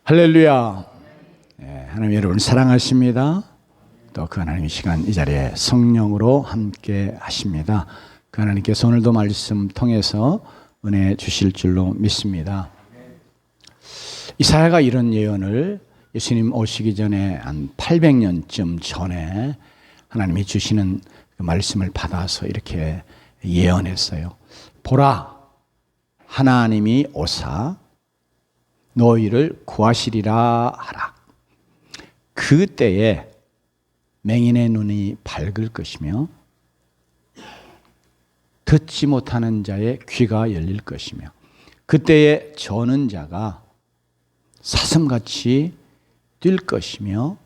할렐루야. 하나님 여러분 사랑하십니다. 또 그 하나님의 시간 이 자리에 성령으로 함께 하십니다. 그 하나님께서 오늘도 말씀 통해서 은혜 주실 줄로 믿습니다. 이사야가 이런 예언을 예수님 오시기 전에 한 800년쯤 전에 하나님이 주시는 그 말씀을 받아서 이렇게 예언했어요. 보라, 하나님이 오사 너희를 구하시리라 하라. 그때에 맹인의 눈이 밝을 것이며 듣지 못하는 자의 귀가 열릴 것이며 그때에 저는 자가 사슴같이 뛸 것이며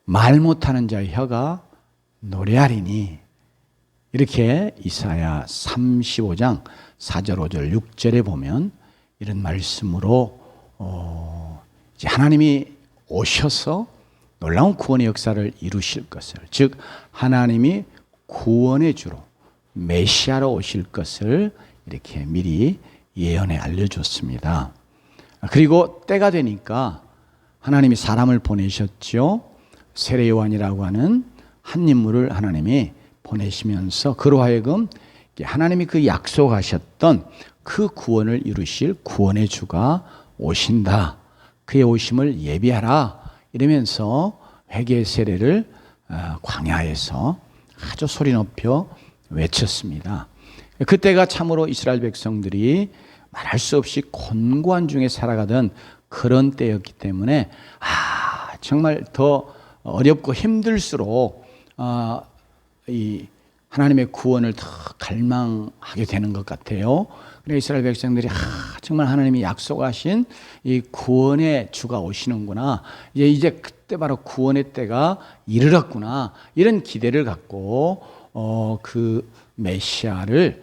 말 못하는 자의 혀가 노래하리니. 이렇게 이사야 35장 4절 5절 6절에 보면 이런 말씀으로 이제 하나님이 오셔서 놀라운 구원의 역사를 이루실 것을, 즉 하나님이 구원의 주로 메시아로 오실 것을 이렇게 미리 예언해 알려줬습니다. 그리고 때가 되니까 하나님이 사람을 보내셨죠. 세례 요한이라고 하는 한 인물을 하나님이 보내시면서 그로 하여금 하나님이 그 약속하셨던 그 구원을 이루실 구원의 주가 오신다. 그의 오심을 예비하라. 이러면서 회개 세례를 광야에서 아주 소리 높여 외쳤습니다. 그때가 참으로 이스라엘 백성들이 말할 수 없이 곤고한 중에 살아가던 그런 때였기 때문에 정말 더 어렵고 힘들수록 이 하나님의 구원을 더 갈망하게 되는 것 같아요. 그래서 이스라엘 백성들이 정말 하나님이 약속하신 이 구원의 주가 오시는구나. 이제 그때 바로 구원의 때가 이르렀구나. 이런 기대를 갖고 그 메시아를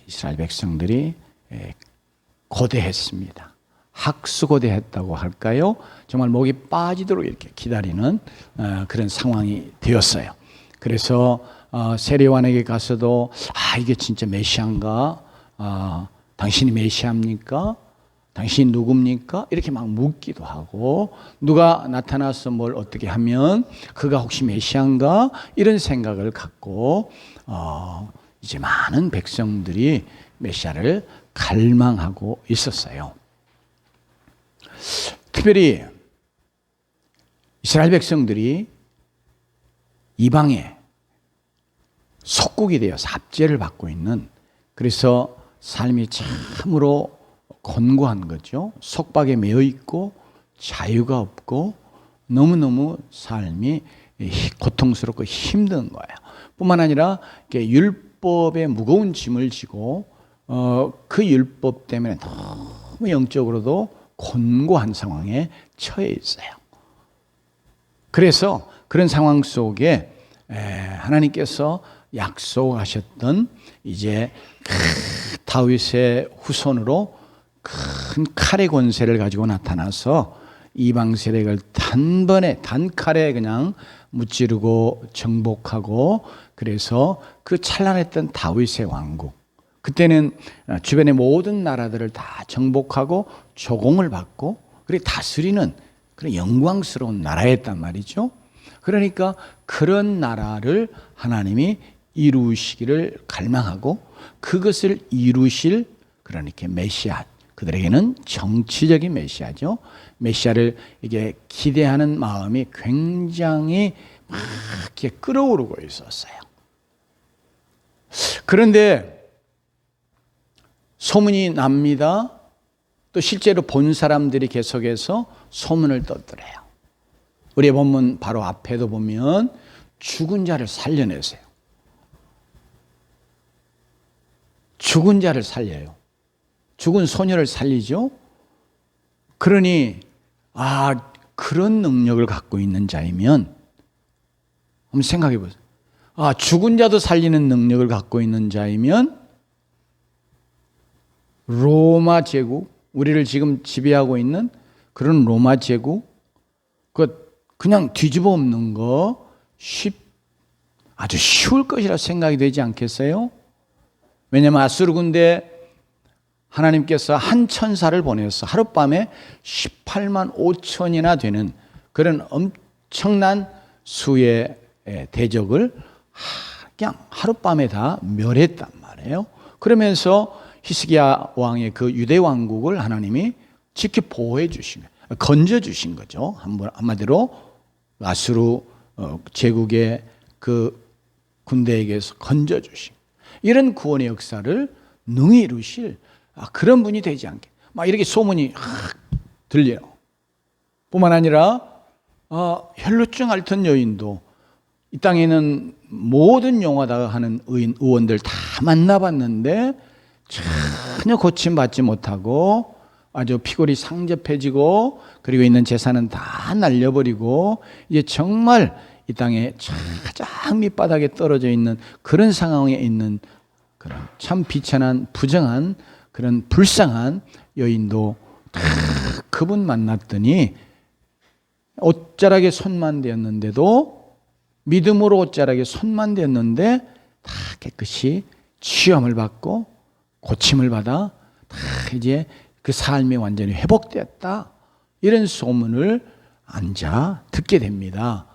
이스라엘 백성들이 고대했습니다. 학수고대했다고 할까요? 정말 목이 빠지도록 이렇게 기다리는 그런 상황이 되었어요. 그래서 세례요한에게 가서도 이게 진짜 메시아인가? 당신이 메시아입니까? 당신이 누굽니까? 이렇게 막 묻기도 하고, 누가 나타나서 뭘 어떻게 하면 그가 혹시 메시아인가? 이런 생각을 갖고 이제 많은 백성들이 메시아를 갈망하고 있었어요. 특별히 이스라엘 백성들이 이방에 속국이 되어서 압제를 받고 있는, 그래서 삶이 참으로 곤고한 거죠. 속박에 매여 있고 자유가 없고 너무너무 삶이 고통스럽고 힘든 거예요. 뿐만 아니라 율법의 무거운 짐을 지고 그 율법 때문에 너무 영적으로도 곤고한 상황에 처해 있어요. 그래서 그런 상황 속에 하나님께서 약속하셨던 이제 다윗의 후손으로 큰 칼의 권세를 가지고 나타나서 이방 세력을 단칼에 그냥 무찌르고 정복하고, 그래서 그 찬란했던 다윗의 왕국, 그때는 주변의 모든 나라들을 다 정복하고 조공을 받고 그리고 다스리는 그런 영광스러운 나라였단 말이죠. 그러니까 그런 나라를 하나님이 이루시기를 갈망하고 그것을 이루실, 그러니까 메시아, 그들에게는 정치적인 메시아죠. 메시아를 이게 기대하는 마음이 굉장히 막 이렇게 끓어오르고 있었어요. 그런데 소문이 납니다. 또 실제로 본 사람들이 계속해서 소문을 떴더래요. 우리의 본문 바로 앞에도 보면 죽은 자를 살려내세요. 죽은 자를 살려요. 죽은 소녀를 살리죠. 그러니 그런 능력을 갖고 있는 자이면 한번 생각해 보세요. 죽은 자도 살리는 능력을 갖고 있는 자이면 로마 제국, 우리를 지금 지배하고 있는 그런 로마 제국, 그냥 뒤집어 엎는 거 아주 쉬울 것이라 생각이 되지 않겠어요? 왜냐하면 아수르 군대 하나님께서 한 천사를 보내서 하룻밤에 18만 5천이나 되는 그런 엄청난 수의 대적을 그냥 하룻밤에 다 멸했단 말이에요. 그러면서 히스기야 왕의 그 유대 왕국을 하나님이 지켜 보호해 주신 거예요. 건져 주신 거죠. 한마디로 아수르 제국의 그 군대에게서 건져 주신 이런 구원의 역사를 능히 이루실 그런 분이 되지 않게 막 이렇게 소문이 들려요. 뿐만 아니라 혈루증 앓던 여인도 이 땅에 있는 모든 용하다 하는 의원들 다 만나봤는데 전혀 고침받지 못하고 아주 피골이 상접해지고 그리고 있는 재산은 다 날려버리고 이제 정말 이 땅에 가장 밑바닥에 떨어져 있는 그런 상황에 있는 그런 참 비천한 부정한 그런 불쌍한 여인도 다 그분 만났더니 옷자락에 손만 대었는데도 믿음으로 옷자락에 손만 대었는데 다 깨끗이 치유함을 받고 고침을 받아 다 이제 그 삶이 완전히 회복되었다. 이런 소문을 앉아 듣게 됩니다.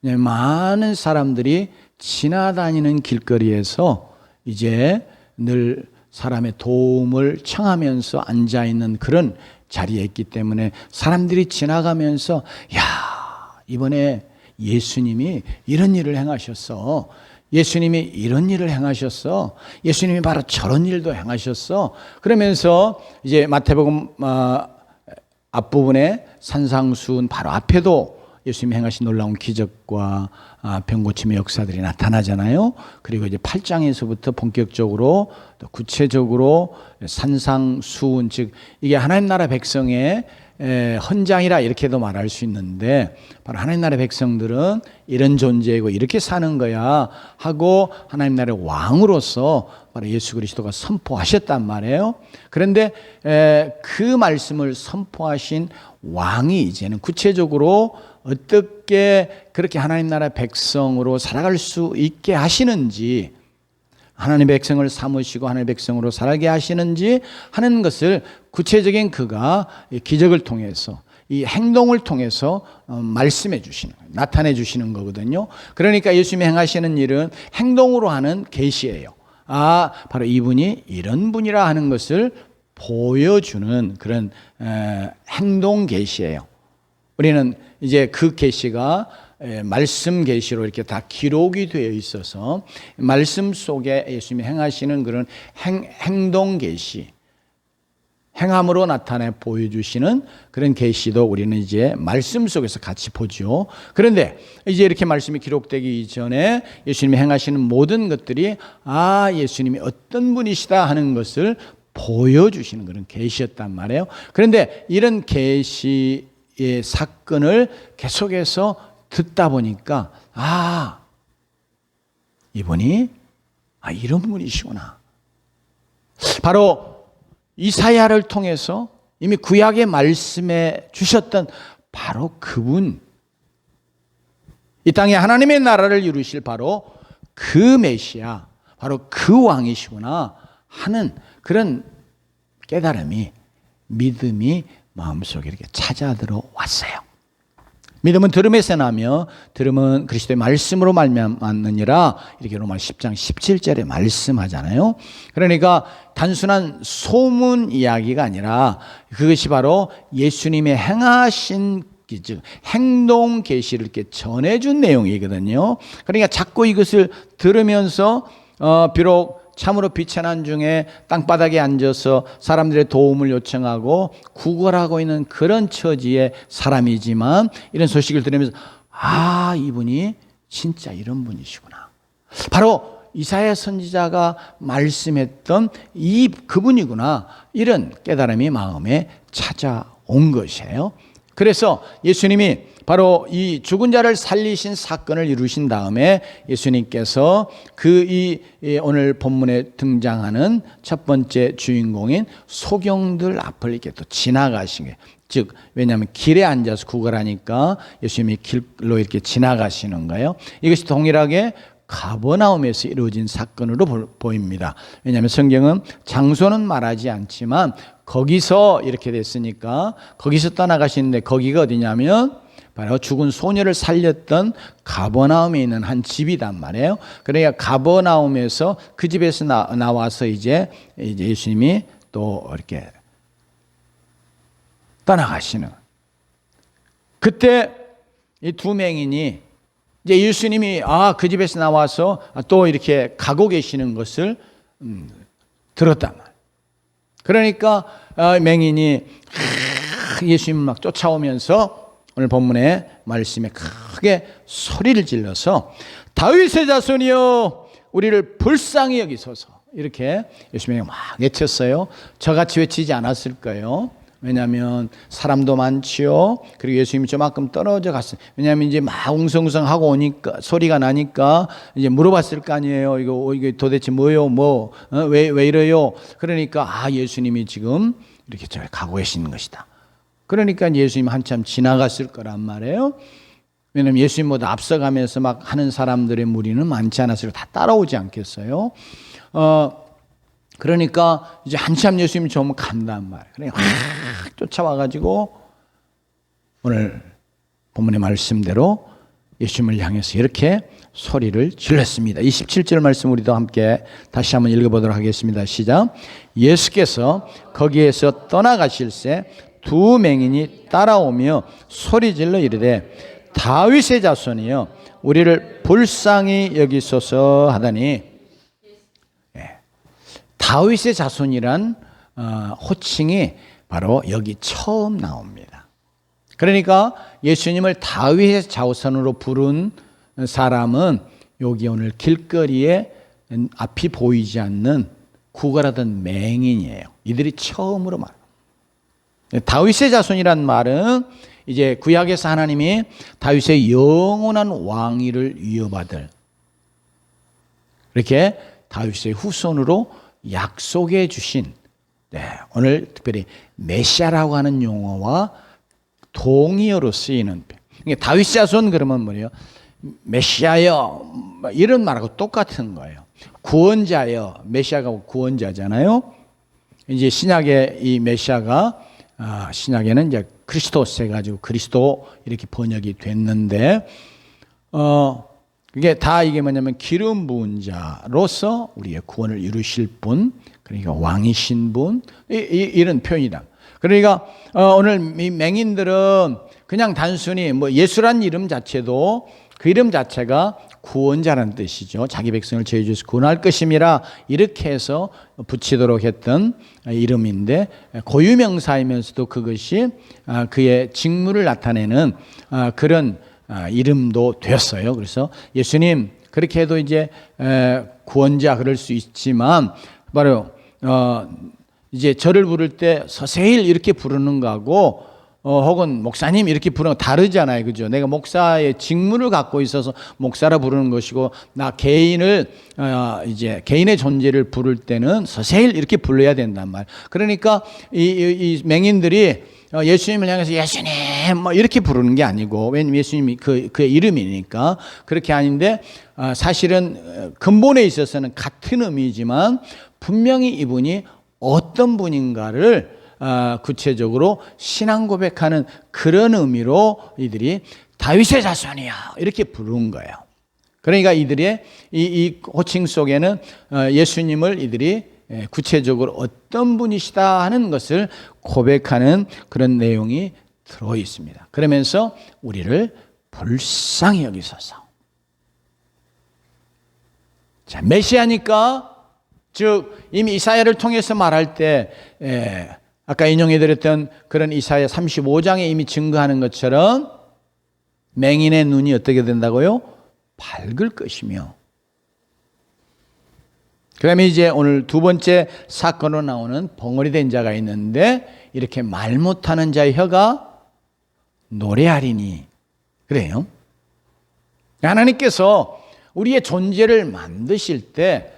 많은 사람들이 지나다니는 길거리에서 이제 늘 사람의 도움을 청하면서 앉아있는 그런 자리에 있기 때문에 사람들이 지나가면서 야, 이번에 예수님이 이런 일을 행하셨어. 예수님이 이런 일을 행하셨어. 예수님이 바로 저런 일도 행하셨어. 그러면서 이제 마태복음 앞부분에 산상수훈 바로 앞에도 예수님이 행하신 놀라운 기적과 병고침의 역사들이 나타나잖아요. 그리고 이제 8장에서부터 본격적으로 또 구체적으로 산상수훈, 즉 이게 하나님 나라 백성의 헌장이라 이렇게도 말할 수 있는데 바로 하나님 나라 백성들은 이런 존재이고 이렇게 사는 거야 하고 하나님 나라의 왕으로서 바로 예수 그리스도가 선포하셨단 말이에요. 그런데 그 말씀을 선포하신 왕이 이제는 구체적으로 어떻게 그렇게 하나님 나라 백성으로 살아갈 수 있게 하시는지, 하나님의 백성을 삼으시고 하나님의 백성으로 살게 하시는지 하는 것을 구체적인 그가 기적을 통해서 이 행동을 통해서 말씀해 주시는 거예요. 나타내 주시는 거거든요. 그러니까 예수님이 행하시는 일은 행동으로 하는 계시예요. 바로 이분이 이런 분이라 하는 것을 보여주는 그런 행동 계시예요. 우리는 이제 그 계시가 말씀 계시로 이렇게 다 기록이 되어 있어서 말씀 속에 예수님이 행하시는 그런 행동 계시, 행함으로 나타내 보여주시는 그런 계시도 우리는 이제 말씀 속에서 같이 보죠. 그런데 이제 이렇게 말씀이 기록되기 이전에 예수님이 행하시는 모든 것들이 예수님이 어떤 분이시다 하는 것을 보여주시는 그런 계시였단 말이에요. 그런데 이런 계시의 사건을 계속해서 듣다 보니까 이분이 이런 분이시구나. 바로 이사야를 통해서 이미 구약의 말씀에 주셨던 바로 그분, 이 땅에 하나님의 나라를 이루실 바로 그 메시아, 바로 그 왕이시구나 하는 그런 깨달음이, 믿음이 마음속에 이렇게 찾아 들어왔어요. 믿음은 들음에서 나며 들음은 그리스도의 말씀으로 말미암았느니라, 이렇게 로마 10장 17절에 말씀하잖아요. 그러니까 단순한 소문 이야기가 아니라 그것이 바로 예수님의 행하신, 즉 행동 계시를 이렇게 전해준 내용이거든요. 그러니까 자꾸 이것을 들으면서 비록 참으로 비천한 중에 땅바닥에 앉아서 사람들의 도움을 요청하고 구걸하고 있는 그런 처지의 사람이지만 이런 소식을 들으면서 이분이 진짜 이런 분이시구나. 바로 이사야 선지자가 말씀했던 그분이구나. 이런 깨달음이 마음에 찾아온 것이에요. 그래서 예수님이 바로 이 죽은 자를 살리신 사건을 이루신 다음에 예수님께서 오늘 본문에 등장하는 첫 번째 주인공인 소경들 앞을 이렇게 또 지나가신 거예요. 즉, 왜냐하면 길에 앉아서 구걸하니까 예수님이 길로 이렇게 지나가시는 거예요. 이것이 동일하게 가버나움에서 이루어진 사건으로 보입니다. 왜냐하면 성경은 장소는 말하지 않지만 거기서 이렇게 됐으니까 거기서 떠나가시는데 거기가 어디냐면 바로 죽은 소녀를 살렸던 가버나움에 있는 한 집이단 말이에요. 그러니까 가버나움에서 그 집에서 나와서 이제 예수님이 또 이렇게 떠나가시는. 그때 이 두 맹인이 이제 예수님이 그 집에서 나와서 또 이렇게 가고 계시는 것을 들었단 말이에요. 그러니까 맹인이 예수님 막 쫓아오면서 오늘 본문의 말씀에 크게 소리를 질러서 다윗의 자손이여 우리를 불쌍히 여기소서, 이렇게 예수님이 막 외쳤어요. 저같이 외치지 않았을까요? 왜냐하면 사람도 많지요. 그리고 예수님이 저만큼 떨어져 갔어요. 왜냐하면 이제 막 웅성웅성하고 오니까 소리가 나니까 이제 물어봤을 거 아니에요. 이거 도대체 뭐요? 왜 이래요? 그러니까 예수님이 지금 이렇게 저 가고 계시는 것이다. 그러니까 예수님 한참 지나갔을 거란 말이에요. 왜냐하면 예수님보다 앞서가면서 막 하는 사람들의 무리는 많지 않았어요. 다 따라오지 않겠어요? 그러니까 이제 한참 예수님이 좀 간단 말이에요. 그러니까 확 쫓아와가지고 오늘 본문의 말씀대로 예수님을 향해서 이렇게 소리를 질렀습니다. 27절 말씀 우리도 함께 다시 한번 읽어보도록 하겠습니다. 시작. 예수께서 거기에서 떠나가실새 두 맹인이 따라오며 소리질러 이르되 다윗의 자손이여 우리를 불쌍히 여기소서 하다니, 다윗의 자손이란 호칭이 바로 여기 처음 나옵니다. 그러니까 예수님을 다윗의 자손으로 부른 사람은 여기 오늘 길거리에 앞이 보이지 않는 구걸하던 맹인이에요. 이들이 처음으로 말합니다. 다윗의 자손이란 말은 이제 구약에서 하나님이 다윗의 영원한 왕위를 이어받을, 이렇게 다윗의 후손으로 약속해 주신, 오늘 특별히 메시아라고 하는 용어와 동의어로 쓰이는, 다윗 자손 그러면 뭐예요? 메시아여 이런 말하고 똑같은 거예요. 구원자여, 메시아가 구원자잖아요. 이제 신약의 이 메시아가 신약에는 이제 크리스토스 해가지고 그리스도 이렇게 번역이 됐는데, 이게 뭐냐면 기름 부은 자로서 우리의 구원을 이루실 분, 그러니까 왕이신 분, 이런 표현이다. 그러니까 오늘 이 맹인들은 그냥 단순히 예수란 이름 자체도 그 이름 자체가 구원자라는 뜻이죠. 자기 백성을 죄 중에서 구원할 것임이라 이렇게 해서 붙이도록 했던 이름인데, 고유명사이면서도 그것이 그의 직무를 나타내는 그런 이름도 되었어요. 그래서 예수님 그렇게 해도 이제 구원자 그럴 수 있지만, 바로 이제 저를 부를 때 서세일 이렇게 부르는 거하고 혹은 목사님 이렇게 부르는 거 다르잖아요. 그죠? 내가 목사의 직무를 갖고 있어서 목사라 부르는 것이고, 나 개인을 이제 개인의 존재를 부를 때는 서세일 이렇게 불러야 된단 말. 그러니까 이 맹인들이 예수님을 향해서 예수님 이렇게 부르는 게 아니고, 왜냐면 예수님이 그의 이름이니까 그렇게 아닌데, 사실은 근본에 있어서는 같은 의미지만 분명히 이분이 어떤 분인가를 구체적으로 신앙 고백하는 그런 의미로 이들이 다윗의 자손이야 이렇게 부른 거예요. 그러니까 이들의 이 호칭 속에는 예수님을 이들이 구체적으로 어떤 분이시다 하는 것을 고백하는 그런 내용이 들어 있습니다. 그러면서 우리를 불쌍히 여기소서. 자, 메시아니까, 즉 이미 이사야를 통해서 말할 때 아까 인용해드렸던 그런 이사야 35장에 이미 증거하는 것처럼 맹인의 눈이 어떻게 된다고요? 밝을 것이며, 그 다음에 이제 오늘 두 번째 사건으로 나오는 벙어리 된 자가 있는데, 이렇게 말 못하는 자의 혀가 노래하리니, 그래요. 하나님께서 우리의 존재를 만드실 때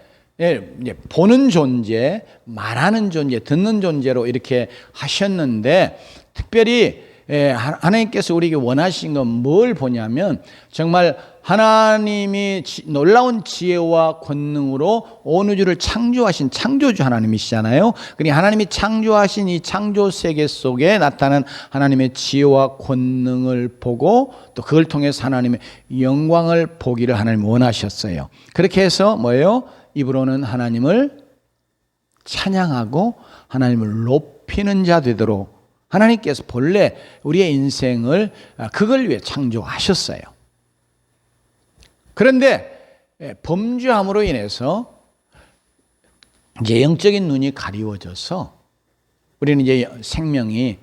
보는 존재, 말하는 존재, 듣는 존재로 이렇게 하셨는데, 특별히 하나님께서 우리에게 원하신 건 뭘 보냐면 정말 하나님이 놀라운 지혜와 권능으로 온 우주를 창조하신 창조주 하나님이시잖아요. 그러니까 하나님이 창조하신 이 창조 세계 속에 나타난 하나님의 지혜와 권능을 보고 또 그걸 통해서 하나님의 영광을 보기를 하나님 원하셨어요. 그렇게 해서 뭐예요? 입으로는 하나님을 찬양하고 하나님을 높이는 자 되도록 하나님께서 본래 우리의 인생을 그걸 위해 창조하셨어요. 그런데 범죄함으로 인해서 이제 영적인 눈이 가리워져서 우리는 이제 생명이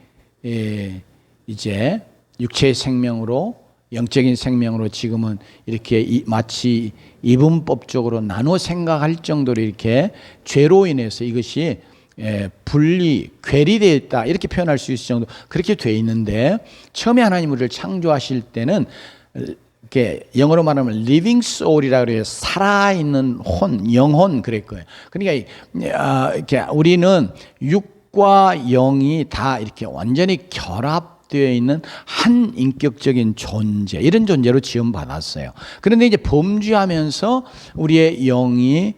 이제 육체의 생명으로 영적인 생명으로 지금은 이렇게 마치 이분법적으로 나눠 생각할 정도로 이렇게 죄로 인해서 이것이 괴리되어 있다 이렇게 표현할 수 있을 정도 그렇게 되어 있는데 처음에 하나님 우리를 창조하실 때는 이렇게 영어로 말하면 living soul이라고 해요. 살아있는 혼, 영혼 그럴 거예요. 그러니까 이렇게 우리는 육과 영이 다 이렇게 완전히 결합되어 있는 한 인격적인 존재 이런 존재로 지음받았어요. 그런데 이제 범죄하면서 우리의 영이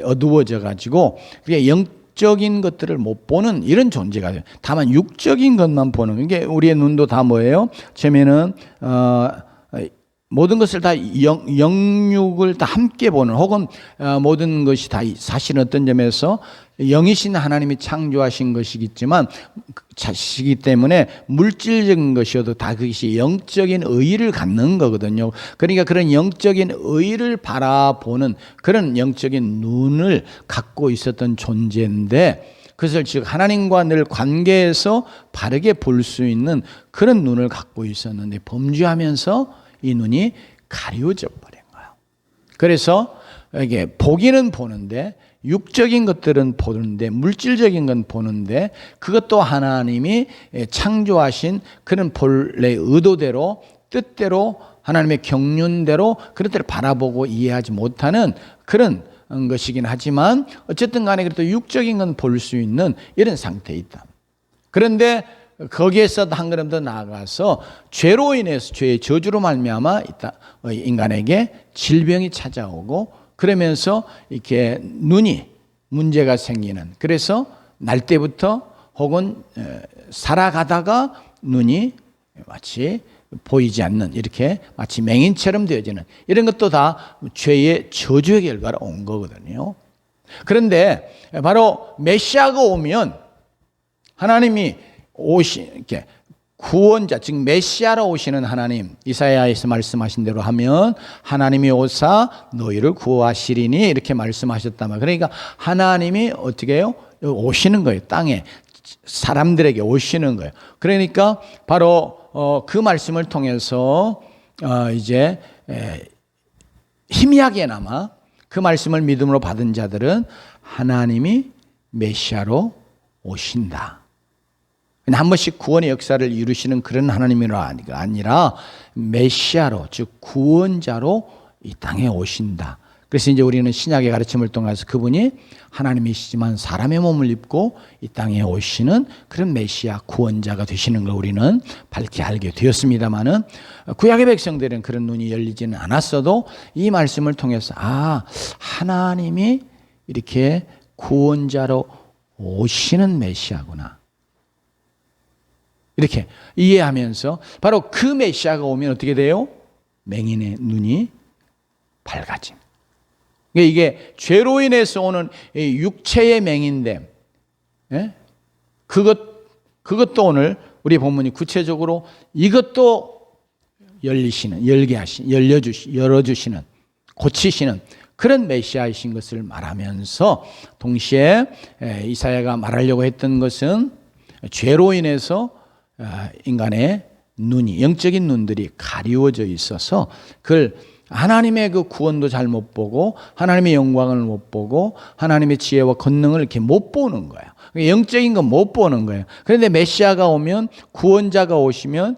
어두워져 가지고 영적인 것들을 못 보는 이런 존재가 돼요. 다만 육적인 것만 보는 이게 우리의 눈도 다 뭐예요? 처음에는 모든 것을 다 영육을 다 함께 보는 혹은 모든 것이 다 사실은 어떤 점에서 영이신 하나님이 창조하신 것이겠지만 자시기 때문에 물질적인 것이어도 다 그것이 영적인 의의를 갖는 거거든요. 그러니까 그런 영적인 의의를 바라보는 그런 영적인 눈을 갖고 있었던 존재인데 그것을 즉 하나님과 늘 관계에서 바르게 볼 수 있는 그런 눈을 갖고 있었는데 범죄하면서 이 눈이 가려져 버린 거예요. 그래서 이게 보기는 보는데 육적인 것들은 보는데 물질적인 건 보는데 그것도 하나님이 창조하신 그런 본래 의도대로 뜻대로 하나님의 경륜대로 그런 때를 바라보고 이해하지 못하는 그런 것이긴 하지만 어쨌든 간에 그래도 육적인 건 볼 수 있는 이런 상태에 있다. 그런데 거기에서 한 걸음 더 나아가서 죄로 인해서 죄의 저주로 말미암아 인간에게 질병이 찾아오고 그러면서 이렇게 눈이 문제가 생기는 그래서 날 때부터 혹은 살아가다가 눈이 마치 보이지 않는 이렇게 마치 맹인처럼 되어지는 이런 것도 다 죄의 저주의 결과로 온 거거든요. 그런데 바로 메시아가 오면 하나님이 이렇게 구원자 즉 메시아로 오시는 하나님 이사야에서 말씀하신 대로 하면 하나님이 오사 너희를 구하시리니 이렇게 말씀하셨다면 그러니까 하나님이 어떻게 해요? 오시는 거예요. 땅에 사람들에게 오시는 거예요. 그러니까 바로 그 말씀을 통해서 이제 희미하게나마 그 말씀을 믿음으로 받은 자들은 하나님이 메시아로 오신다. 한 번씩 구원의 역사를 이루시는 그런 하나님이 아니라 메시아로 즉 구원자로 이 땅에 오신다. 그래서 이제 우리는 신약의 가르침을 통해서 그분이 하나님이시지만 사람의 몸을 입고 이 땅에 오시는 그런 메시아 구원자가 되시는 걸 우리는 밝히 알게 되었습니다마는 구약의 백성들은 그런 눈이 열리지는 않았어도 이 말씀을 통해서 하나님이 이렇게 구원자로 오시는 메시아구나. 이렇게 이해하면서 바로 그 메시아가 오면 어떻게 돼요? 맹인의 눈이 밝아짐. 이게 죄로 인해서 오는 육체의 맹인됨. 그것도 오늘 우리 본문이 구체적으로 이것도 열어주시는, 고치시는 그런 메시아이신 것을 말하면서 동시에 이사야가 말하려고 했던 것은 죄로 인해서 인간의 눈이 영적인 눈들이 가리워져 있어서 그걸 하나님의 그 구원도 잘 못 보고 하나님의 영광을 못 보고 하나님의 지혜와 권능을 이렇게 못 보는 거예요. 영적인 건 못 보는 거예요. 그런데 메시아가 오면 구원자가 오시면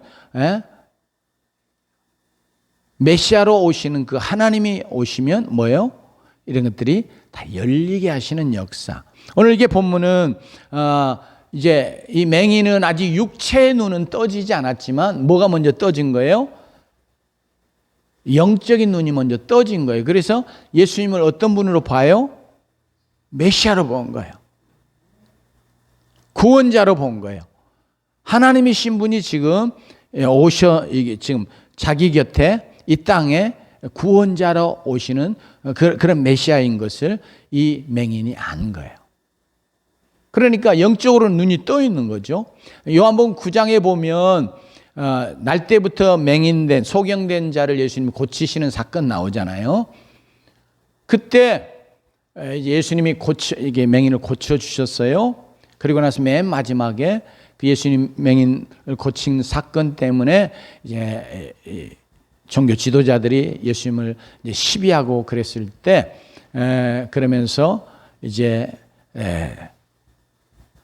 메시아로 오시는 그 하나님이 오시면 뭐예요? 이런 것들이 다 열리게 하시는 역사. 오늘 이게 본문은 이제 이 맹인은 아직 육체의 눈은 떠지지 않았지만 뭐가 먼저 떠진 거예요? 영적인 눈이 먼저 떠진 거예요. 그래서 예수님을 어떤 분으로 봐요? 메시아로 본 거예요. 구원자로 본 거예요. 하나님이신 분이 지금 이게 지금 자기 곁에 이 땅에 구원자로 오시는 그런 메시아인 것을 이 맹인이 안 거예요. 그러니까 영적으로 눈이 떠 있는 거죠. 요한복음 9장에 보면 날 때부터 맹인된 소경된 자를 예수님이 고치시는 사건 나오잖아요. 그때 예수님이 이게 맹인을 고쳐 주셨어요. 그리고 나서 맨 마지막에 그 예수님 맹인을 고친 사건 때문에 이제 종교 지도자들이 예수님을 이제 시비하고 그랬을 때 그러면서 이제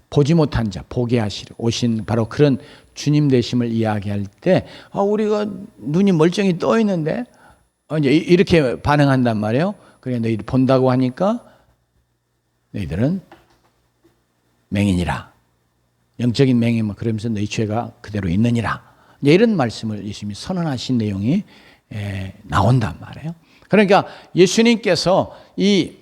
보지 못한 자 보게 하시려 오신 바로 그런 주님 되심을 이야기할 때 우리가 눈이 멀쩡히 떠 있는데 이제 이렇게 반응한단 말이에요. 그래 너희들 본다고 하니까 너희들은 맹인이라 영적인 맹인은 그러면서 너희 죄가 그대로 있느니라 이런 말씀을 예수님이 선언하신 내용이 나온단 말이에요. 그러니까 예수님께서 이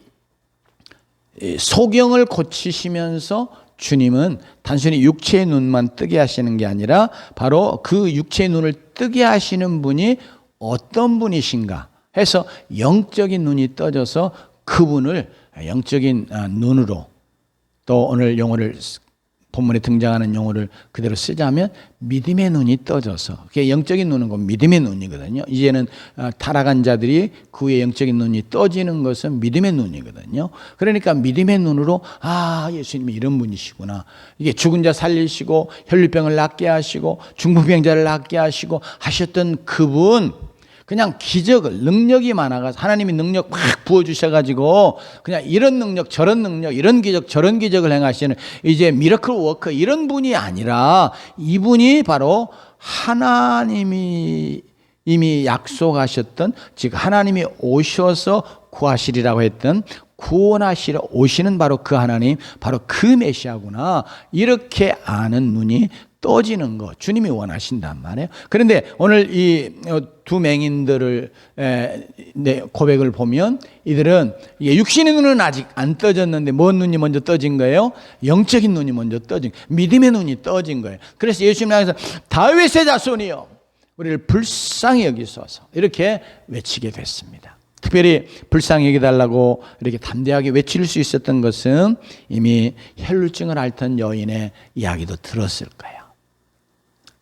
소경을 고치시면서 주님은 단순히 육체의 눈만 뜨게 하시는 게 아니라 바로 그 육체의 눈을 뜨게 하시는 분이 어떤 분이신가 해서 영적인 눈이 떠져서 그분을 영적인 눈으로 또 오늘 용어를 본문에 등장하는 용어를 그대로 쓰자면 믿음의 눈이 떠져서 그게 영적인 눈은 그 믿음의 눈이거든요. 이제는 타락한 자들이 그의 영적인 눈이 떠지는 것은 믿음의 눈이거든요. 그러니까 믿음의 눈으로 예수님이 이런 분이시구나. 이게 죽은 자 살리시고 혈류병을 낫게 하시고 중풍병자를 낫게 하시고 하셨던 그분 그냥 기적을 능력이 많아가지고 하나님이 능력 막 부어주셔가지고 그냥 이런 능력 저런 능력 이런 기적 저런 기적을 행하시는 이제 미러클 워커 이런 분이 아니라 이분이 바로 하나님이 이미 약속하셨던 즉 하나님이 오셔서 구하시리라고 했던 구원하시러 오시는 바로 그 하나님 바로 그 메시아구나 이렇게 아는 눈이 떠지는 거 주님이 원하신단 말이에요. 그런데 오늘 이 두 맹인들을 고백을 보면 이들은 육신의 눈은 아직 안 떠졌는데 뭔 눈이 먼저 떠진 거예요? 영적인 눈이 먼저 떠진 거예요. 믿음의 눈이 떠진 거예요. 그래서 예수님 향해서 다윗의 자손이여 우리를 불쌍히 여기소서 이렇게 외치게 됐습니다. 특별히 불쌍히 여기달라고 이렇게 담대하게 외칠 수 있었던 것은 이미 혈루증을 앓던 여인의 이야기도 들었을 거예요.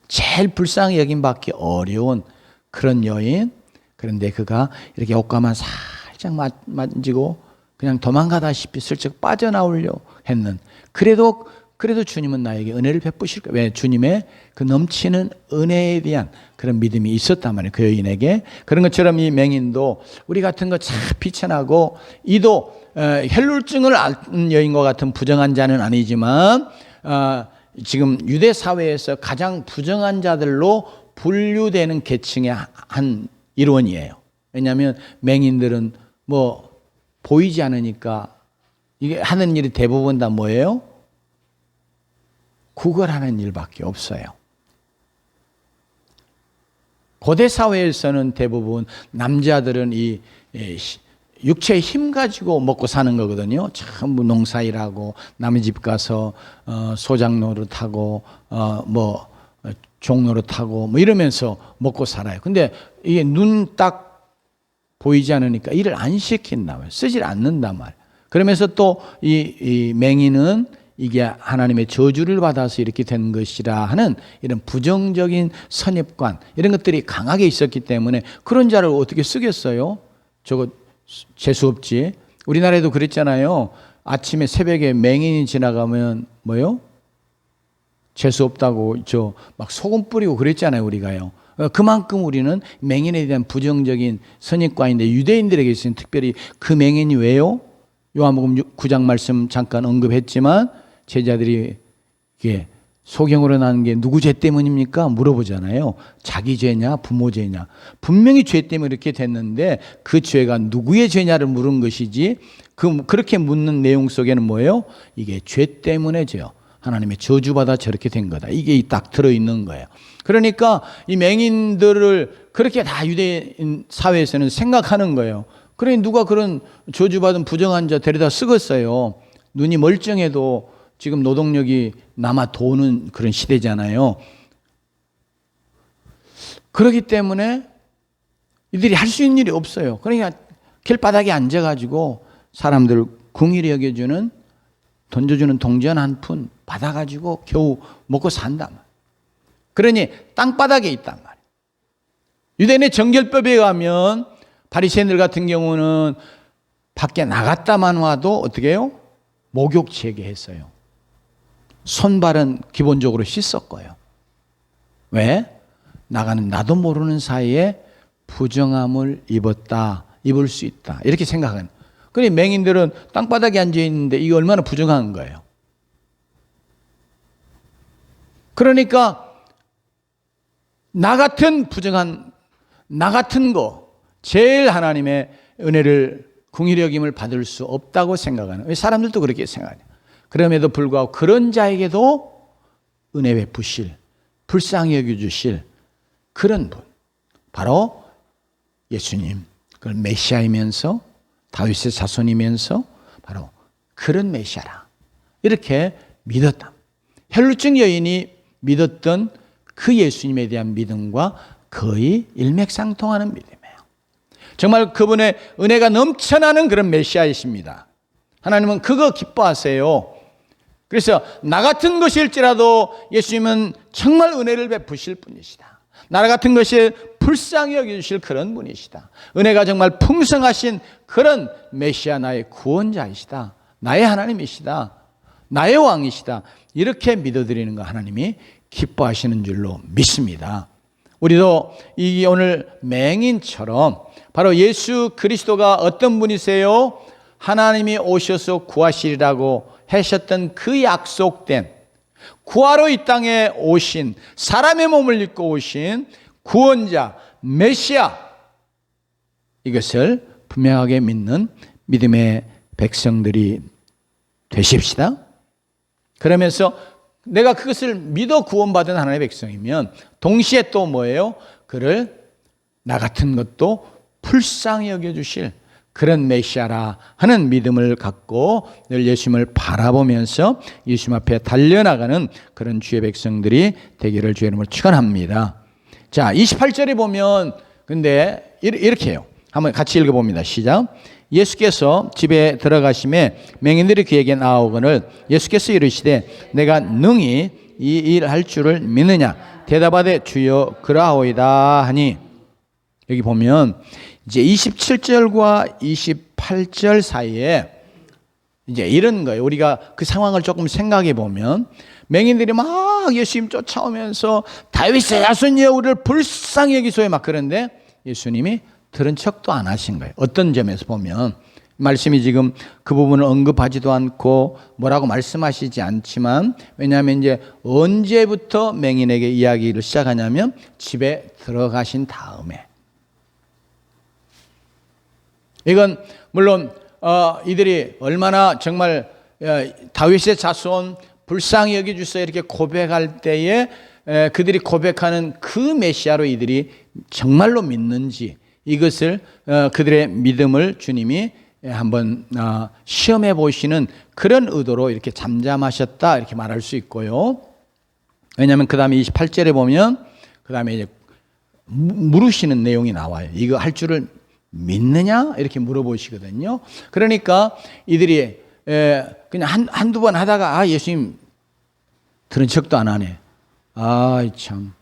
제일 불쌍히 여김받기 어려운 그런 여인, 그런데 그가 이렇게 옷가만 살짝 만지고 그냥 도망가다시피 슬쩍 빠져나오려 했는 그래도 주님은 나에게 은혜를 베푸실 거예요. 왜? 주님의 그 넘치는 은혜에 대한 그런 믿음이 있었단 말이에요. 그 여인에게. 그런 것처럼 이 맹인도 우리 같은 거 참 비천하고 이도 혈루증을 앓는 여인과 같은 부정한 자는 아니지만 지금 유대 사회에서 가장 부정한 자들로 분류되는 계층의 한 일원이에요. 왜냐하면 맹인들은 뭐 보이지 않으니까 이게 하는 일이 대부분 다 뭐예요? 구걸하는 일밖에 없어요. 고대 사회에서는 대부분 남자들은 이 육체의 힘 가지고 먹고 사는 거거든요. 전부 농사일하고 남의 집 가서 소장 노릇하고 뭐 종노릇하고 뭐 이러면서 먹고 살아요. 근데 이게 눈 딱 보이지 않으니까 일을 안 시킨단 말이에요. 쓰질 않는단 말이에요. 그러면서 또 이 맹인은 이게 하나님의 저주를 받아서 이렇게 된 것이라 하는 이런 부정적인 선입관 이런 것들이 강하게 있었기 때문에 그런 자를 어떻게 쓰겠어요? 저거 재수없지. 우리나라에도 그랬잖아요. 아침에 새벽에 맹인이 지나가면 뭐요? 재수없다고 저 막 소금 뿌리고 그랬잖아요. 우리가요. 그만큼 우리는 맹인에 대한 부정적인 선입관인데 유대인들에게 있어서는 특별히 그 맹인이 왜요? 요한복음 9장 말씀 잠깐 언급했지만 제자들이 이게 소경으로 나는 게 누구 죄 때문입니까? 물어보잖아요. 자기 죄냐 부모 죄냐. 분명히 죄 때문에 이렇게 됐는데 그 죄가 누구의 죄냐를 물은 것이지 그렇게 묻는 내용 속에는 뭐예요? 이게 죄 때문에 죄요. 하나님의 저주받아 저렇게 된 거다. 이게 딱 들어있는 거예요. 그러니까 이 맹인들을 그렇게 다 유대인 사회에서는 생각하는 거예요. 그러니 누가 그런 저주받은 부정한 자 데려다 쓰겠어요. 눈이 멀쩡해도 지금 노동력이 남아 도는 그런 시대잖아요. 그렇기 때문에 이들이 할 수 있는 일이 없어요. 그러니까 길바닥에 앉아가지고 사람들 궁일이 여겨주는 던져주는 동전 한 푼 받아가지고 겨우 먹고 산단 말이에요. 그러니 땅바닥에 있단 말이에요. 유대인의 정결법에 의하면 바리새인들 같은 경우는 밖에 나갔다만 와도 어떻게 해요? 목욕 재개했어요. 손발은 기본적으로 씻었고요. 왜? 나가는 나도 모르는 사이에 부정함을 입을 수 있다. 이렇게 생각하는. 그러니 맹인들은 땅바닥에 앉아 있는데 이게 얼마나 부정한 거예요. 그러니까 나 같은 부정한 나 같은 거 제일 하나님의 은혜를 긍휼히 여김을 받을 수 없다고 생각하는. 사람들도 그렇게 생각해요. 그럼에도 불구하고 그런 자에게도 은혜 베푸실, 불쌍히 여겨주실 그런 분, 바로 예수님, 그 메시아이면서 다윗의 자손이면서 바로 그런 메시아라 이렇게 믿었다. 혈루증 여인이 믿었던 그 예수님에 대한 믿음과 거의 일맥상통하는 믿음이에요. 정말 그분의 은혜가 넘쳐나는 그런 메시아이십니다. 하나님은 그거 기뻐하세요. 그래서 나 같은 것일지라도 예수님은 정말 은혜를 베푸실 분이시다. 나 같은 것이 불쌍히 여겨주실 그런 분이시다. 은혜가 정말 풍성하신 그런 메시아, 나의 구원자이시다. 나의 하나님이시다. 나의 왕이시다. 이렇게 믿어드리는 거 하나님이 기뻐하시는 줄로 믿습니다. 우리도 이 오늘 맹인처럼 바로 예수 그리스도가 어떤 분이세요? 하나님이 오셔서 구하시리라고 하셨던 그 약속된 구하러 이 땅에 오신 사람의 몸을 입고 오신 구원자 메시아, 이것을 분명하게 믿는 믿음의 백성들이 되십시다. 그러면서 내가 그것을 믿어 구원받은 하나님의 백성이면 동시에 또 뭐예요? 그를 나 같은 것도 불쌍히 여겨주실 그런 메시아라 하는 믿음을 갖고 늘 예수님을 바라보면서 예수님 앞에 달려나가는 그런 주의 백성들이 되기를 주의 이름으로 축원합니다. 자, 28절에 보면 근데 이렇게 해요. 한번 같이 읽어봅니다. 시작. 예수께서 집에 들어가심에 맹인들이 그에게 나오거늘 예수께서 이르시되 내가 능히 이 일 할 줄을 믿느냐 대답하되 주여 그라오이다 하니, 여기 보면 이제 27절과 28절 사이에 이제 이런 거예요. 우리가 그 상황을 조금 생각해 보면 맹인들이 막 예수님 쫓아오면서 다윗의 자손이여 우리를 불쌍히 여기소서 막 그런데 예수님이 들은 척도 안 하신 거예요. 어떤 점에서 보면 말씀이 지금 그 부분을 언급하지도 않고 뭐라고 말씀하시지 않지만, 왜냐하면 이제 언제부터 맹인에게 이야기를 시작하냐면 집에 들어가신 다음에. 이건 물론 이들이 얼마나 정말 다윗의 자손 불쌍히 여겨주세요 이렇게 고백할 때에 그들이 고백하는 그 메시아로 이들이 정말로 믿는지, 이것을 그들의 믿음을 주님이 한번 시험해 보시는 그런 의도로 이렇게 잠잠하셨다 이렇게 말할 수 있고요. 왜냐하면 그 다음에 28절에 보면 그 다음에 이제 물으시는 내용이 나와요. 이거 할 줄을 믿느냐 이렇게 물어보시거든요. 그러니까 이들이 그냥 한두 번 하다가 예수님 들은 척도 안 하네. 참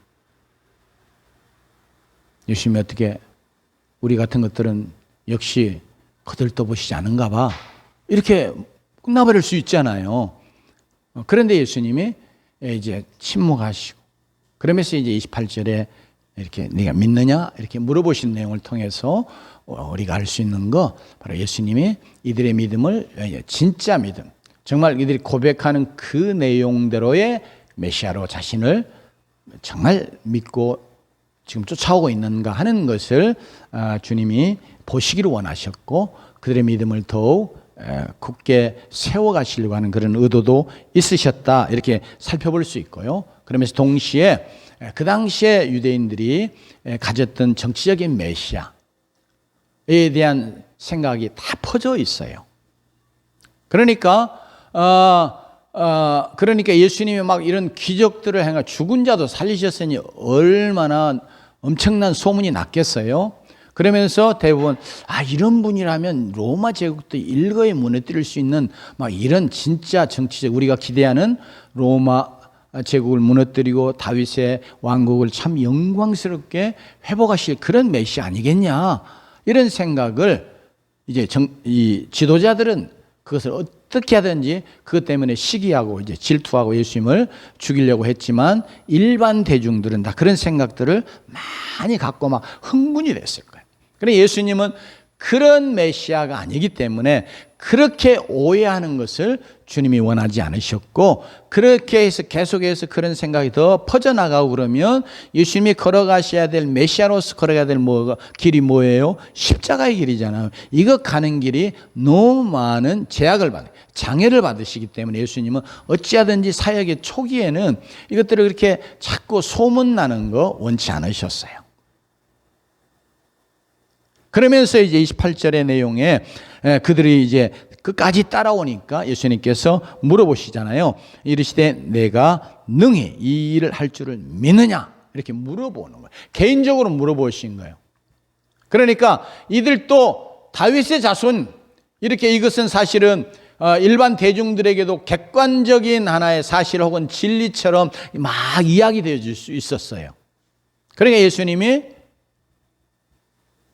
예수님이 어떻게 우리 같은 것들은 역시 거들떠보시지 않은가 봐 이렇게 끝나버릴 수 있잖아요. 그런데 예수님이 이제 침묵하시고 그러면서 이제 28절에 이렇게 네가 믿느냐 이렇게 물어보신 내용을 통해서 우리가 알 수 있는 거, 바로 예수님이 이들의 믿음을 진짜 믿음, 정말 이들이 고백하는 그 내용대로의 메시아로 자신을 정말 믿고 지금 쫓아오고 있는가 하는 것을 주님이 보시기를 원하셨고 그들의 믿음을 더욱 굳게 세워가시려고 하는 그런 의도도 있으셨다, 이렇게 살펴볼 수 있고요. 그러면서 동시에 그 당시에 유대인들이 가졌던 정치적인 메시아에 대한 생각이 다 퍼져 있어요. 그러니까 예수님이 막 이런 기적들을 행하, 죽은 자도 살리셨으니 얼마나 엄청난 소문이 났겠어요. 그러면서 대부분 이런 분이라면 로마 제국도 일거에 무너뜨릴 수 있는 막 이런 진짜 정치적, 우리가 기대하는 로마 제국을 무너뜨리고 다윗의 왕국을 참 영광스럽게 회복하실 그런 메시아 아니겠냐, 이런 생각을 이제 이 지도자들은 그것을 어떻게 하든지 그것 때문에 시기하고 이제 질투하고 예수님을 죽이려고 했지만, 일반 대중들은 다 그런 생각들을 많이 갖고 막 흥분이 됐을 거예요. 그런데 예수님은 그런 메시아가 아니기 때문에 그렇게 오해하는 것을 주님이 원하지 않으셨고, 그렇게 해서 계속해서 그런 생각이 더 퍼져나가고 그러면 예수님이 걸어가셔야 될, 메시아로서 걸어가야 될 길이 뭐예요? 십자가의 길이잖아요. 이거 가는 길이 너무 많은 제약을 받아요. 장애를 받으시기 때문에 예수님은 어찌하든지 사역의 초기에는 이것들을 그렇게 자꾸 소문나는 거 원치 않으셨어요. 그러면서 이제 28절의 내용에 그들이 이제 끝까지 따라오니까 예수님께서 물어보시잖아요. 이르시되 내가 능히 이 일을 할 줄을 믿느냐, 이렇게 물어보는 거예요. 개인적으로 물어보신 거예요. 그러니까 이들도 다윗의 자손, 이렇게 이것은 사실은 일반 대중들에게도 객관적인 하나의 사실 혹은 진리처럼 막 이야기되어 줄 수 있었어요. 그러니까 예수님이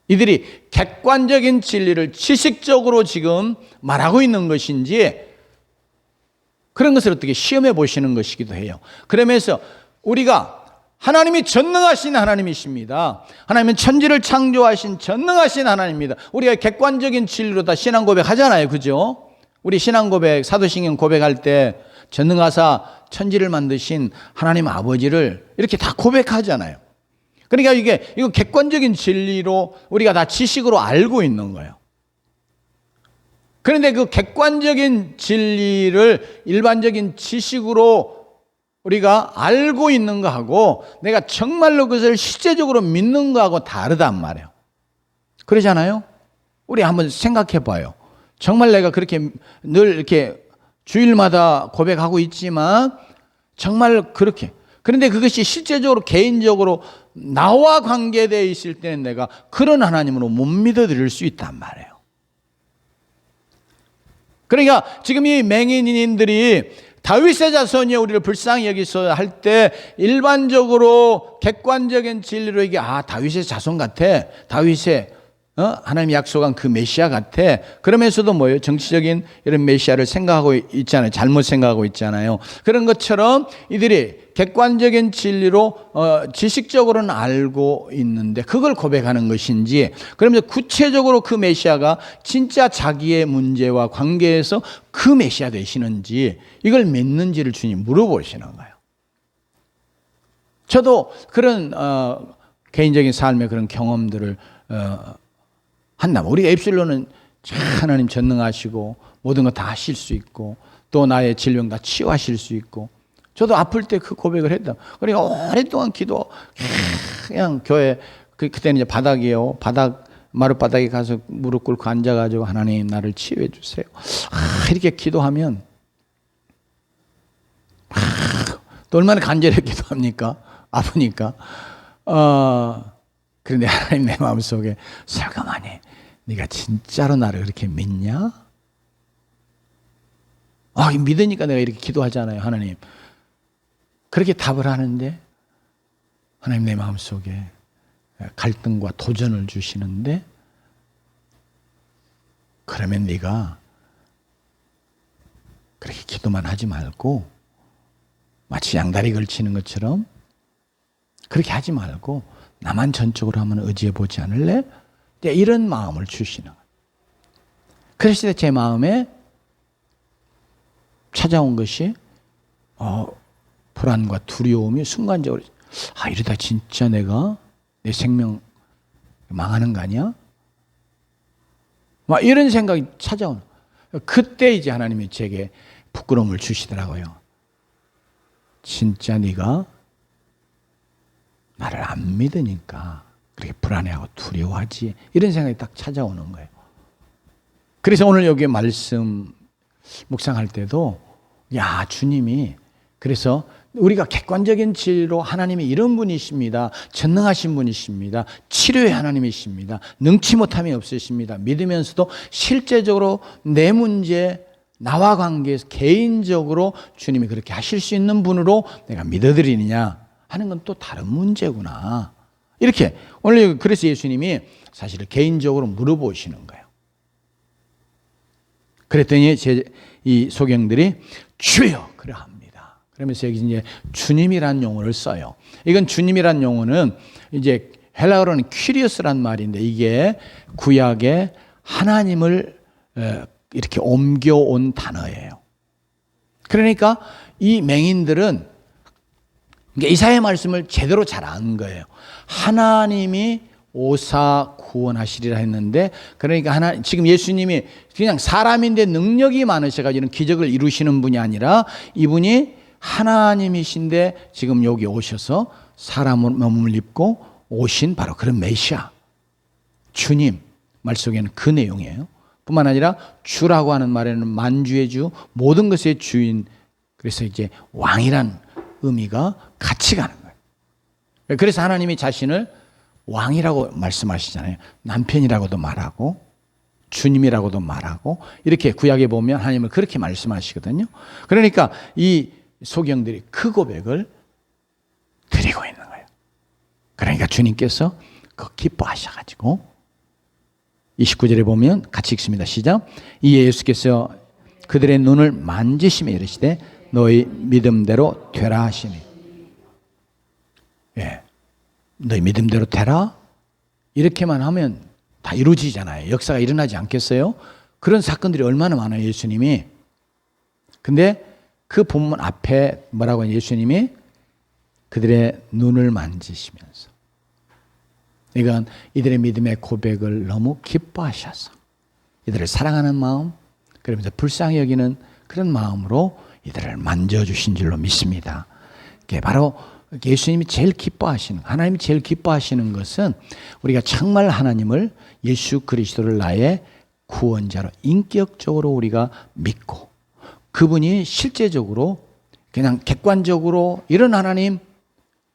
이들이 객관적인 진리를 지식적으로 지금 말하고 있는 것인지, 그런 것을 어떻게 시험해 보시는 것이기도 해요. 그러면서 우리가 하나님이 전능하신 하나님이십니다. 하나님은 천지를 창조하신 전능하신 하나님입니다. 우리가 객관적인 진리로 다 신앙 고백 하잖아요. 그죠? 우리 신앙 고백, 사도신경 고백할 때 전능하사 천지를 만드신 하나님 아버지를 이렇게 다 고백하잖아요. 그러니까 이거 객관적인 진리로 우리가 다 지식으로 알고 있는 거예요. 그런데 그 객관적인 진리를 일반적인 지식으로 우리가 알고 있는 거하고 내가 정말로 그것을 실제적으로 믿는 거하고 다르단 말이에요. 그러잖아요? 우리 한번 생각해 봐요. 정말 내가 그렇게 늘 이렇게 주일마다 고백하고 있지만 정말 그렇게, 그런데 그것이 실제적으로 개인적으로 나와 관계되어 있을 때는 내가 그런 하나님으로 못 믿어드릴 수 있단 말이에요. 그러니까 지금 이 맹인인들이 다윗의 자손이 우리를 불쌍히 여기서 할 때 일반적으로 객관적인 진리로 이게 다윗의 자손 같아, 다윗의 하나님이 약속한 그 메시아 같아. 그러면서도 뭐예요? 정치적인 이런 메시아를 생각하고 있잖아요. 잘못 생각하고 있잖아요. 그런 것처럼 이들이 객관적인 진리로 지식적으로는 알고 있는데 그걸 고백하는 것인지, 그러면서 구체적으로 그 메시아가 진짜 자기의 문제와 관계에서 그 메시아 되시는지 이걸 믿는지를 주님 물어보시는 거예요. 저도 그런 개인적인 삶의 그런 경험들을 한다면, 우리 앱실론은 하나님 전능하시고 모든 거 다 하실 수 있고 또 나의 질병 다 치유하실 수 있고, 저도 아플 때 그 고백을 했다. 그러니까 오랫동안 기도, 그냥 교회 그때는 이제 바닥이에요. 마룻바닥에 가서 무릎 꿇고 앉아가지고 하나님 나를 치유해 주세요. 이렇게 기도하면 또 얼마나 간절히 기도합니까? 아프니까. 그런데 하나님 내 마음속에 설가마니 네가 진짜로 나를 그렇게 믿냐? 믿으니까 내가 이렇게 기도하잖아요. 하나님 그렇게 답을 하는데 하나님 내 마음속에 갈등과 도전을 주시는데, 그러면 네가 그렇게 기도만 하지 말고 마치 양다리 걸치는 것처럼 그렇게 하지 말고 나만 전적으로 한번 의지해 보지 않을래? 이런 마음을 주시는 거예요. 그랬을 때 제 마음에 찾아온 것이 불안과 두려움이 순간적으로 이러다 진짜 내가 내 생명 망하는 거 아니야? 막 이런 생각이 찾아오는. 그때 이제 하나님이 제게 부끄러움을 주시더라고요. 진짜 네가 나를 안 믿으니까 그렇게 불안해하고 두려워하지, 이런 생각이 딱 찾아오는 거예요. 그래서 오늘 여기 말씀 묵상할 때도 야, 주님이, 그래서 우리가 객관적인 진리로 하나님이 이런 분이십니다, 전능하신 분이십니다, 치료의 하나님이십니다, 능치 못함이 없으십니다, 믿으면서도 실제적으로 내 문제, 나와 관계에서 개인적으로 주님이 그렇게 하실 수 있는 분으로 내가 믿어드리느냐 하는 건 또 다른 문제구나. 이렇게 오늘 그래서 예수님이 사실은 개인적으로 물어보시는 거예요. 그랬더니 이 소경들이 주여 그러합니다. 그러면서 여기 이제 주님이란 용어를 써요. 이건 주님이란 용어는 이제 헬라어로는 퀴리오스란 말인데, 이게 구약의 하나님을 이렇게 옮겨온 단어예요. 그러니까 이 맹인들은 이사야의 말씀을 제대로 잘 안 거예요. 하나님이 오사 구원하시리라 했는데, 그러니까 지금 예수님이 그냥 사람인데 능력이 많으셔가지고 이런 기적을 이루시는 분이 아니라 이분이 하나님이신데 지금 여기 오셔서 사람의 몸을 입고 오신 바로 그런 메시아, 주님 말 속에는 그 내용이에요. 뿐만 아니라 주라고 하는 말에는 만주의 주, 모든 것의 주인, 그래서 이제 왕이란 의미가 같이 가는 거예요. 그래서 하나님이 자신을 왕이라고 말씀하시잖아요. 남편이라고도 말하고 주님이라고도 말하고, 이렇게 구약에 보면 하나님을 그렇게 말씀하시거든요. 그러니까 이 소경들이 그 고백을 드리고 있는 거예요. 그러니까 주님께서 그 기뻐하셔가지고 29절에 보면 같이 읽습니다. 시작. 이에 예수께서 그들의 눈을 만지시며 이르시되 너희 믿음대로 되라 하시니. 예, 너희 믿음대로 되라, 이렇게만 하면 다 이루어지잖아요. 역사가 일어나지 않겠어요? 그런 사건들이 얼마나 많아요, 예수님이. 근데 그 본문 앞에 뭐라고 하냐, 예수님이 그들의 눈을 만지시면서, 이건 이들의 믿음의 고백을 너무 기뻐하셔서 이들을 사랑하는 마음, 그러면서 불쌍히 여기는 그런 마음으로 이들을 만져주신 줄로 믿습니다. 그게 바로 예수님이 제일 기뻐하시는, 하나님이 제일 기뻐하시는 것은 우리가 정말 하나님을, 예수 그리스도를 나의 구원자로 인격적으로 우리가 믿고, 그분이 실제적으로 그냥 객관적으로 이런 하나님,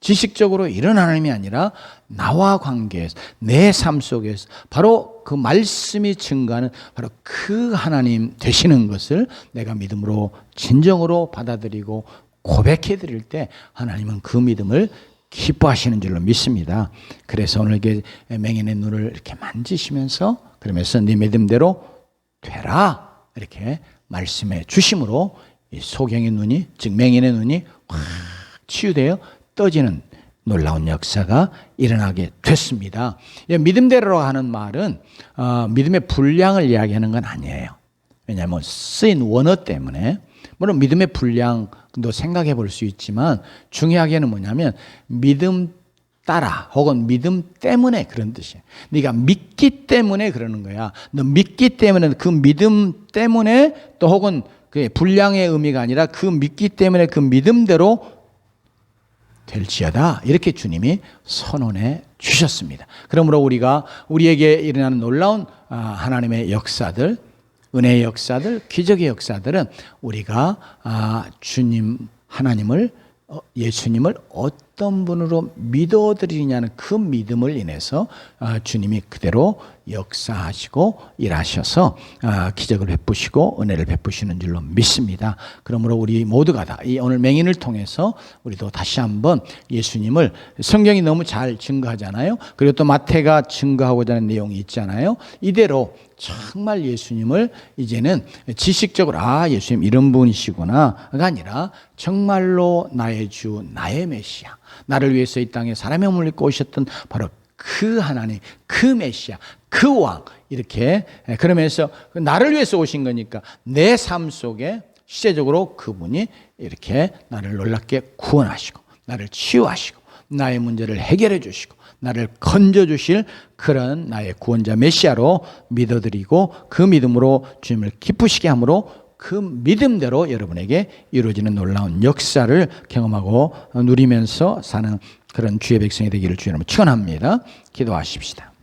지식적으로 이런 하나님이 아니라 나와 관계에서, 내 삶 속에서 바로 그 말씀이 증거하는 바로 그 하나님 되시는 것을 내가 믿음으로 진정으로 받아들이고 고백해 드릴 때 하나님은 그 믿음을 기뻐하시는 줄로 믿습니다. 그래서 오늘 맹인의 눈을 이렇게 만지시면서, 그러면서 네 믿음대로 되라 이렇게 말씀해 주심으로 이 소경의 눈이, 즉 맹인의 눈이 확 치유되어 떠지는 놀라운 역사가 일어나게 됐습니다. 믿음대로 하는 말은 믿음의 분량을 이야기하는 건 아니에요. 왜냐하면 쓰인 원어 때문에. 물론 믿음의 분량도 생각해 볼 수 있지만 중요하게는 뭐냐면 믿음 따라 혹은 믿음 때문에 그런 뜻이에요. 네가 믿기 때문에 그러는 거야. 너 믿기 때문에, 그 믿음 때문에, 또 혹은 그 분량의 의미가 아니라 그 믿기 때문에 그 믿음대로 될지어다, 이렇게 주님이 선언해 주셨습니다. 그러므로 우리에게 일어나는 놀라운 하나님의 역사들, 은혜의 역사들, 기적의 역사들은 우리가 주님 하나님을, 예수님을 어떤 분으로 믿어드리냐는 그 믿음을 인해서 주님이 그대로 역사하시고 일하셔서 기적을 베푸시고 은혜를 베푸시는 줄로 믿습니다. 그러므로 우리 모두가 다 이 오늘 맹인을 통해서 우리도 다시 한번 예수님을, 성경이 너무 잘 증거하잖아요. 그리고 또 마태가 증거하고자 하는 내용이 있잖아요. 이대로 정말 예수님을 이제는 지식적으로 예수님 이런 분이시구나가 아니라 정말로 나의 주, 나의 메시아, 나를 위해서 이 땅에 사람의 몸을 입고 오셨던 바로 그 하나님, 그 메시아, 그 왕, 이렇게 그러면서 나를 위해서 오신 거니까 내 삶 속에 실제적으로 그분이 이렇게 나를 놀랍게 구원하시고 나를 치유하시고 나의 문제를 해결해 주시고 나를 건져 주실 그런 나의 구원자 메시아로 믿어드리고 그 믿음으로 주님을 기쁘시게 함으로 그 믿음대로 여러분에게 이루어지는 놀라운 역사를 경험하고 누리면서 사는 그런 주의 백성이 되기를 주의 이름으로 축원합니다. 기도하십시다.